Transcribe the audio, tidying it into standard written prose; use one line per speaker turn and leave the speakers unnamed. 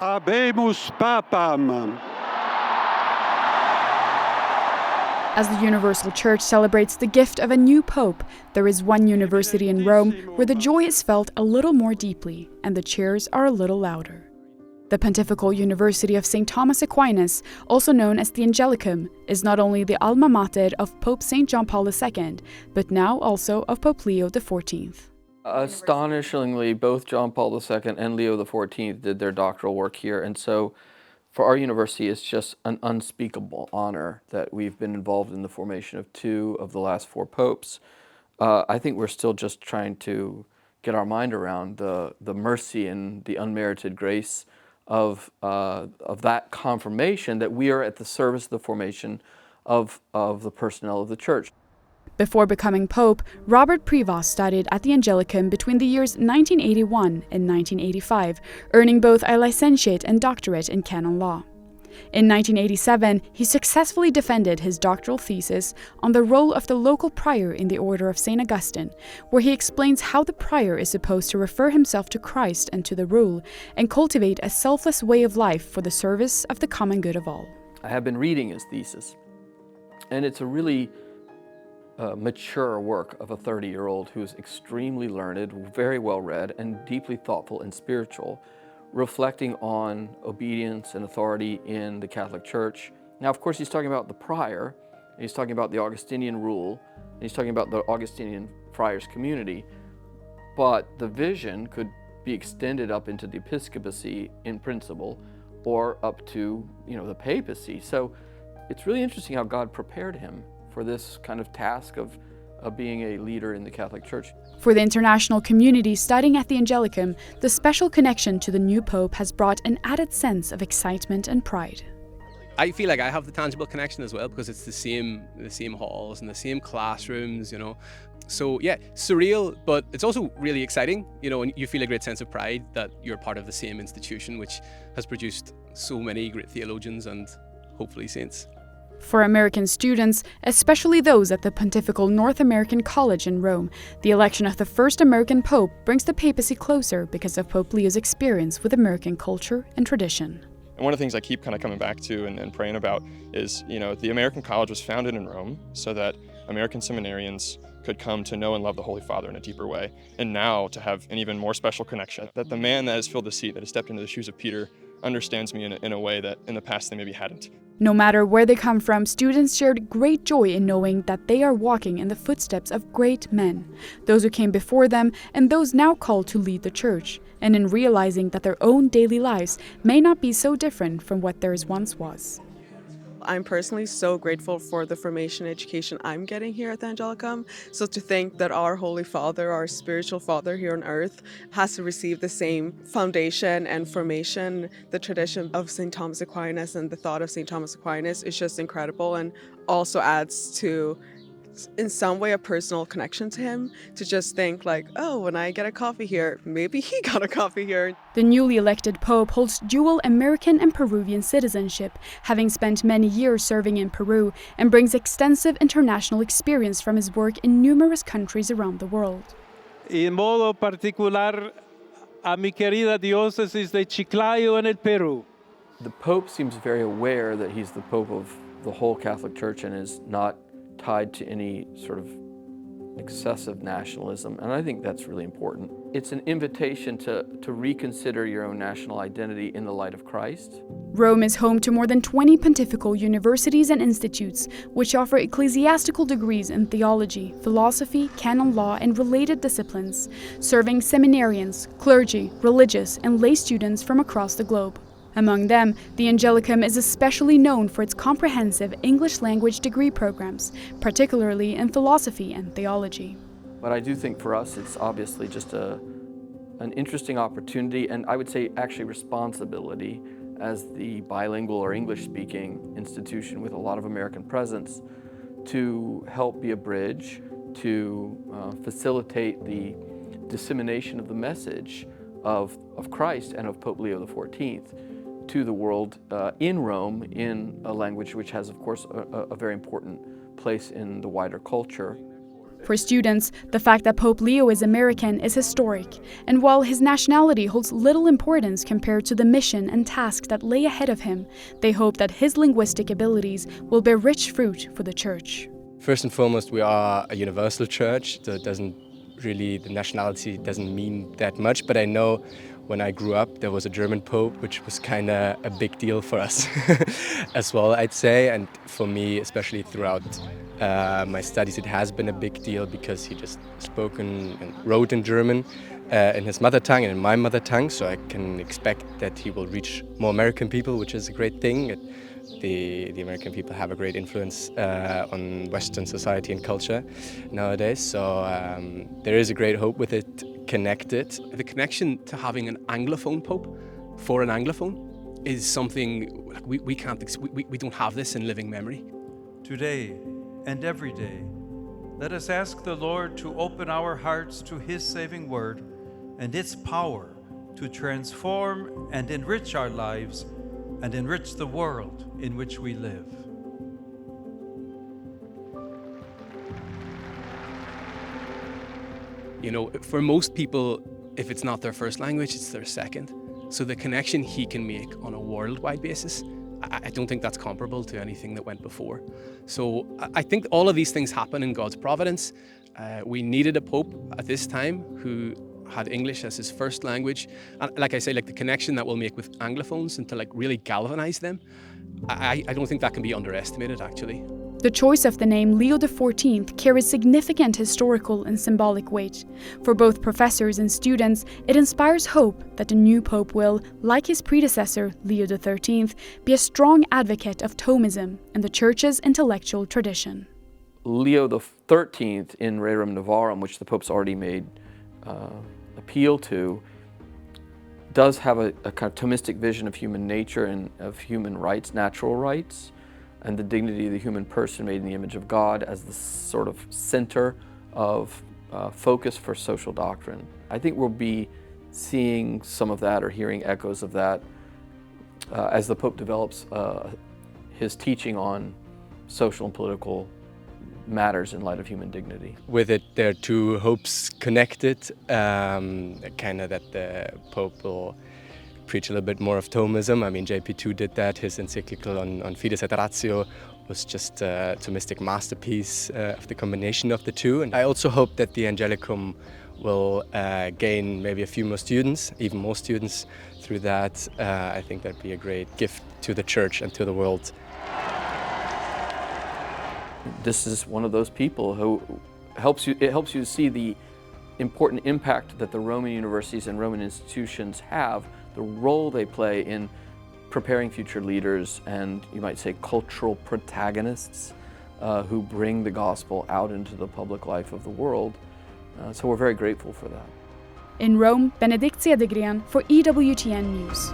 Habemus Papam.
As the Universal Church celebrates the gift of a new pope, there is one university in Rome where the joy is felt a little more deeply and the cheers are a little louder. The Pontifical University of St. Thomas Aquinas, also known as the Angelicum, is not only the alma mater of Pope St. John Paul II, but now also of Pope Leo XIV.
Astonishingly, both John Paul II and Leo XIV did their doctoral work here, and so for our university, it's just an unspeakable honor that we've been involved in the formation of 2 of the last 4 popes. I think we're still just trying to get our mind around the mercy and the unmerited grace of that confirmation that we are at the service of the formation of the personnel of the Church.
Before becoming pope, Robert Prevost studied at the Angelicum between the years 1981 and 1985, earning both a licentiate and doctorate in canon law. In 1987, he successfully defended his doctoral thesis on the role of the local prior in the Order of St. Augustine, where he explains how the prior is supposed to refer himself to Christ and to the rule, and cultivate a selfless way of life for the service of the common good of all.
I have been reading his thesis, and it's a really mature work of a 30-year-old who is extremely learned, very well read, and deeply thoughtful and spiritual, reflecting on obedience and authority in the Catholic Church. Now, of course, he's talking about the prior, and he's talking about the Augustinian rule, and he's talking about the Augustinian friars community, but the vision could be extended up into the episcopacy in principle, or up to, the papacy. So it's really interesting how God prepared him for this kind of task of being a leader in the Catholic Church.
For the international community studying at the Angelicum, the special connection to the new pope has brought an added sense of excitement and pride.
I feel like I have the tangible connection as well because it's the same halls and the same classrooms, So yeah, surreal, but it's also really exciting, and you feel a great sense of pride that you're part of the same institution which has produced so many great theologians and hopefully saints.
For American students, especially those at the Pontifical North American College in Rome, the election of the first American pope brings the papacy closer because of Pope Leo's experience with American culture and tradition.
And one of the things I keep kind of coming back to and praying about is, the American College was founded in Rome so that American seminarians could come to know and love the Holy Father in a deeper way. And now to have an even more special connection, that the man that has filled the seat, that has stepped into the shoes of Peter, understands me in a way that in the past they maybe hadn't.
No matter where they come from, students shared great joy in knowing that they are walking in the footsteps of great men, those who came before them and those now called to lead the Church, and in realizing that their own daily lives may not be so different from what theirs once was.
I'm personally so grateful for the formation education I'm getting here at the Angelicum. So to think that our Holy Father, our spiritual father here on earth, has to receive the same foundation and formation, the tradition of St. Thomas Aquinas and the thought of St. Thomas Aquinas is just incredible, and also adds to, in some way, a personal connection to him, to just think like, oh, when I get a coffee here, maybe he got a coffee here.
The newly elected Pope holds dual American and Peruvian citizenship, having spent many years serving in Peru, and brings extensive international experience from his work in numerous countries around the world.
Y en modo particular a mi querida diócesis de Chiclayo en el Perú.
The Pope seems very aware that he's the Pope of the whole Catholic Church and is not tied to any sort of excessive nationalism, and I think that's really important. It's an invitation to reconsider your own national identity in the light of Christ.
Rome is home to more than 20 pontifical universities and institutes, which offer ecclesiastical degrees in theology, philosophy, canon law, and related disciplines, serving seminarians, clergy, religious, and lay students from across the globe. Among them, the Angelicum is especially known for its comprehensive English language degree programs, particularly in philosophy and theology.
But I do think for us it's obviously just an interesting opportunity, and I would say actually responsibility as the bilingual or English-speaking institution with a lot of American presence to help be a bridge, to facilitate the dissemination of the message of Christ and of Pope Leo XIV to the world in Rome in a language which has, of course, a very important place in the wider culture.
For students, the fact that Pope Leo is American is historic, and while his nationality holds little importance compared to the mission and task that lay ahead of him, they hope that his linguistic abilities will bear rich fruit for the Church.
First and foremost, we are a universal church, so the nationality doesn't mean that much, but I know when I grew up there was a German Pope, which was kind of a big deal for us as well, I'd say, and for me, especially throughout my studies, it has been a big deal because he just spoke and wrote in German in his mother tongue and in my mother tongue, so I can expect that he will reach more American people, which is a great thing. The American people have a great influence on Western society and culture nowadays, so there is a great hope with it connected.
The connection to having an Anglophone Pope for an Anglophone is something like we don't have this in living memory.
Today and every day, let us ask the Lord to open our hearts to His saving word and its power to transform and enrich our lives and enrich the world in which we live.
You know, for most people, if it's not their first language, it's their second. So the connection he can make on a worldwide basis, I don't think that's comparable to anything that went before. So I think all of these things happen in God's providence. We needed a pope at this time who had English as his first language. And like I say, like the connection that we'll make with Anglophones and to like really galvanize them, I don't think that can be underestimated, actually.
The choice of the name Leo XIV carries significant historical and symbolic weight. For both professors and students, it inspires hope that the new pope will, like his predecessor, Leo XIII, be a strong advocate of Thomism and the Church's intellectual tradition.
Leo XIII in Rerum Novarum, which the Pope's already made appeal to, does have a kind of Thomistic vision of human nature and of human rights, natural rights, and the dignity of the human person made in the image of God as the sort of center of focus for social doctrine. I think we'll be seeing some of that or hearing echoes of that as the Pope develops his teaching on social and political matters in light of human dignity.
With it, there are two hopes connected, kind of that the Pope will preach a little bit more of Thomism. I mean, JP2 did that. His encyclical on Fides et Ratio was just a Thomistic masterpiece of the combination of the two. And I also hope that the Angelicum will gain maybe a few more students, even more students through that. I think that'd be a great gift to the Church and to the world.
This is one of those people who helps you see the important impact that the Roman universities and Roman institutions have, the role they play in preparing future leaders and, you might say, cultural protagonists who bring the gospel out into the public life of the world. So we're very grateful for that.
In Rome, Benedikt Cedergren for EWTN News.